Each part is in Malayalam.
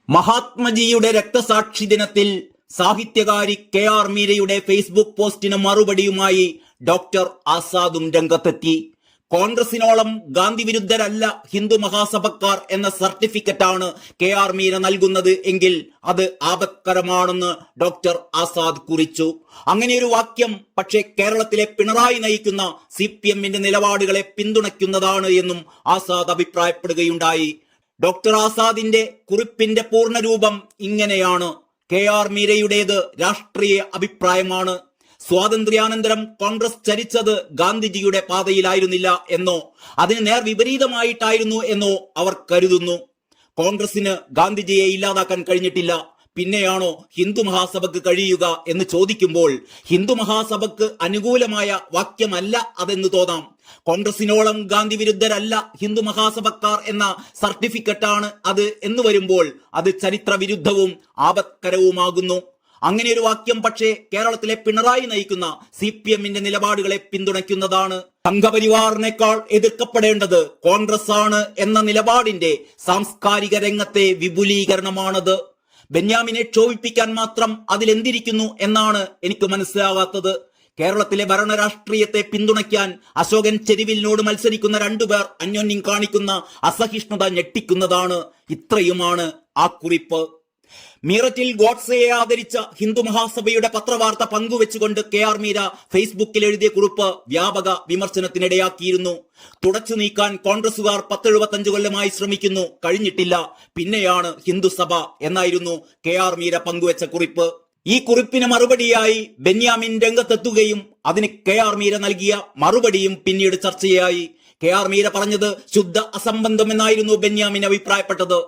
മഹാത്മജിയുടെ രക്തസാക്ഷി ദിനത്തിൽ സാഹിത്യകാരി KR മീരയുടെ ഫേസ്ബുക്ക് പോസ്റ്റിന് മറുപടിയുമായി ഡോക്ടർ ആസാദും രംഗത്തെത്തി. കോൺഗ്രസിനോളം ഗാന്ധി വിരുദ്ധരല്ല ഹിന്ദു മഹാസഭക്കാർ എന്ന സർട്ടിഫിക്കറ്റാണ് KR മീര നൽകുന്നത് എങ്കിൽ അത് ആപത്കരമാണെന്ന് ഡോക്ടർ ആസാദ് കുറിച്ചു. അങ്ങനെയൊരു വാക്യം പക്ഷേ കേരളത്തിലെ പിണറായി നയിക്കുന്ന CPM-ന്റെ നിലപാടുകളെ പിന്തുണയ്ക്കുന്നതാണ് എന്നും ആസാദ് അഭിപ്രായപ്പെടുകയുണ്ടായി. ഡോക്ടർ ആസാദിന്റെ കുറിപ്പിന്റെ പൂർണ്ണരൂപം ഇങ്ങനെയാണ്: KR മീരയുടേത് രാഷ്ട്രീയ അഭിപ്രായമാണ്. സ്വാതന്ത്ര്യാനന്തരം കോൺഗ്രസ് ചരിച്ചത് ഗാന്ധിജിയുടെ പാതയിലായിരുന്നില്ല എന്നോ അതിന് നേർ വിപരീതമായിട്ടായിരുന്നു എന്നോ അവർ കരുതുന്നു. കോൺഗ്രസിന് ഗാന്ധിജിയെ ഇല്ലാതാക്കാൻ കഴിഞ്ഞിട്ടില്ല, പിന്നെയാണോ ഹിന്ദു മഹാസഭയ്ക്ക് കഴിയുക എന്ന് ചോദിക്കുമ്പോൾ ഹിന്ദു മഹാസഭയ്ക്ക് അനുകൂലമായ വാക്യമല്ല അതെന്ന് തോന്നാം. കോൺഗ്രസിനോളം ഗാന്ധി വിരുദ്ധരല്ല ഹിന്ദു മഹാസഭക്കാർ എന്ന സർട്ടിഫിക്കറ്റാണ് അത് എന്ന് വരുമ്പോൾ അത് ചരിത്ര വിരുദ്ധവും ആപത്കരവുമാകുന്നു. അങ്ങനെ ഒരു വാക്യം പക്ഷേ കേരളത്തിലെ പിണറായി നയിക്കുന്ന CPM-ന്റെ നിലപാടുകളെ പിന്തുണയ്ക്കുന്നതാണ്. സംഘപരിവാറിനേക്കാൾ എതിർക്കപ്പെടേണ്ടത് കോൺഗ്രസ് ആണ് എന്ന നിലപാടിന്റെ സാംസ്കാരിക രംഗത്തെ വിപുലീകരണമാണത്. ബെന്യാമിനെ ക്ഷോഭിപ്പിക്കാൻ മാത്രം അതിലെന്തിരിക്കുന്നു എന്നാണ് എനിക്ക് മനസ്സിലാകാത്തത്. കേരളത്തിലെ ഭരണരാഷ്ട്രീയത്തെ പിന്തുണയ്ക്കാൻ അശോകൻ ചെരുവിലിനോട് മത്സരിക്കുന്ന രണ്ടുപേർ അന്യോന്യം കാണിക്കുന്ന അസഹിഷ്ണുത ഞെട്ടിക്കുന്നതാണ്. ഇത്രയുമാണ് ആ കുറിപ്പ്. മീററ്റിൽ ഗോഡ്സെയെ ആദരിച്ച ഹിന്ദു മഹാസഭയുടെ പത്രവാർത്ത പങ്കുവെച്ചുകൊണ്ട് KR മീര ഫേസ്ബുക്കിൽ എഴുതിയ കുറിപ്പ് വ്യാപക വിമർശനത്തിനിടയാക്കിയിരുന്നു. തുടച്ചു നീക്കാൻ കോൺഗ്രസുകാർ 10-75 കൊല്ലമായി ശ്രമിക്കുന്നു, കഴിഞ്ഞിട്ടില്ല, പിന്നെയാണ് ഹിന്ദുസഭ എന്നായിരുന്നു KR മീര പങ്കുവെച്ച കുറിപ്പ്. ഈ കുറിപ്പിന് മറുപടിയായി ബെന്യാമിൻ രംഗത്തെത്തുകയും അതിന് KR മീര നൽകിയ മറുപടിയും പിന്നീട് ചർച്ചയായി. KR മീര പറഞ്ഞത് ശുദ്ധ അസംബന്ധം എന്നായിരുന്നു ബെന്യാമിൻ അഭിപ്രായപ്പെട്ടത്.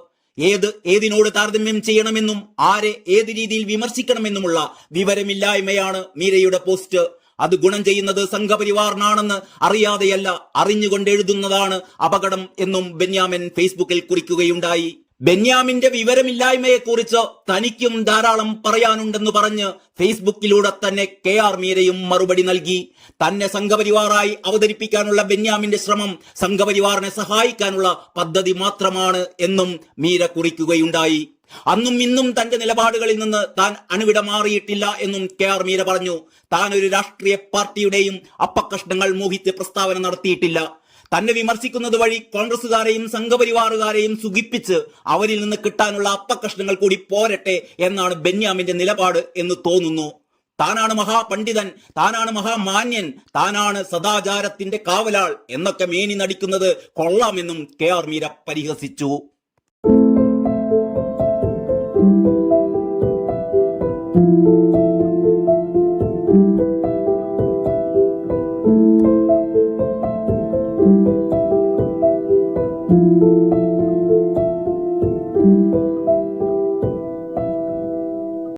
ഏതിനോട് താരതമ്യം ചെയ്യണമെന്നും ആരെ ഏത് രീതിയിൽ വിമർശിക്കണമെന്നുമുള്ള വിവരമില്ലായ്മയാണ് മീരയുടെ പോസ്റ്റ്. അത് ഗുണം ചെയ്യുന്നത് സംഘപരിവാറിനാണെന്ന് അറിയാതെയല്ല, അറിഞ്ഞുകൊണ്ട് എഴുതുന്നതാണ് അപകടം എന്നും ബെന്യാമിൻ ഫേസ്ബുക്കിൽ കുറിക്കുകയുണ്ടായി. ബെന്യാമിന്റെ വിവരമില്ലായ്മയെക്കുറിച്ച് തനിക്കും ധാരാളം പറയാനുണ്ടെന്ന് പറഞ്ഞ് ഫേസ്ബുക്കിലൂടെ തന്നെ KR മീരയും മറുപടി നൽകി. തന്നെ സംഘപരിവാറായി അവതരിപ്പിക്കാനുള്ള ബെന്യാമിന്റെ ശ്രമം സംഘപരിവാറിനെ സഹായിക്കാനുള്ള പദ്ധതി മാത്രമാണ് എന്നും മീര കുറിക്കുകയുണ്ടായി. അന്നും ഇന്നും തന്റെ നിലപാടുകളിൽ നിന്ന് താൻ അണുവിട മാറിയിട്ടില്ല എന്നും KR മീര പറഞ്ഞു. താൻ ഒരു രാഷ്ട്രീയ പാർട്ടിയുടെയും അപ്പക്കഷ്ണങ്ങൾ മോഹിച്ച് പ്രസ്താവന നടത്തിയിട്ടില്ല. തന്നെ വിമർശിക്കുന്നത് വഴി കോൺഗ്രസുകാരെയും സംഘപരിവാറുകാരെയും സുഖിപ്പിച്ച് അവരിൽ നിന്ന് കിട്ടാനുള്ള അപ്പക്കഷ്ണങ്ങൾ കൂടി പോരട്ടെ എന്നാണ് ബെന്യാമിന്റെ നിലപാട് എന്ന് തോന്നുന്നു. താനാണ് മഹാപണ്ഡിതൻ, താനാണ് മഹാമാന്യൻ, താനാണ് സദാചാരത്തിന്റെ കാവലാൾ എന്നൊക്കെ മേനി നടിക്കുന്നത് കൊള്ളാമെന്നും KR മീര പരിഹസിച്ചു.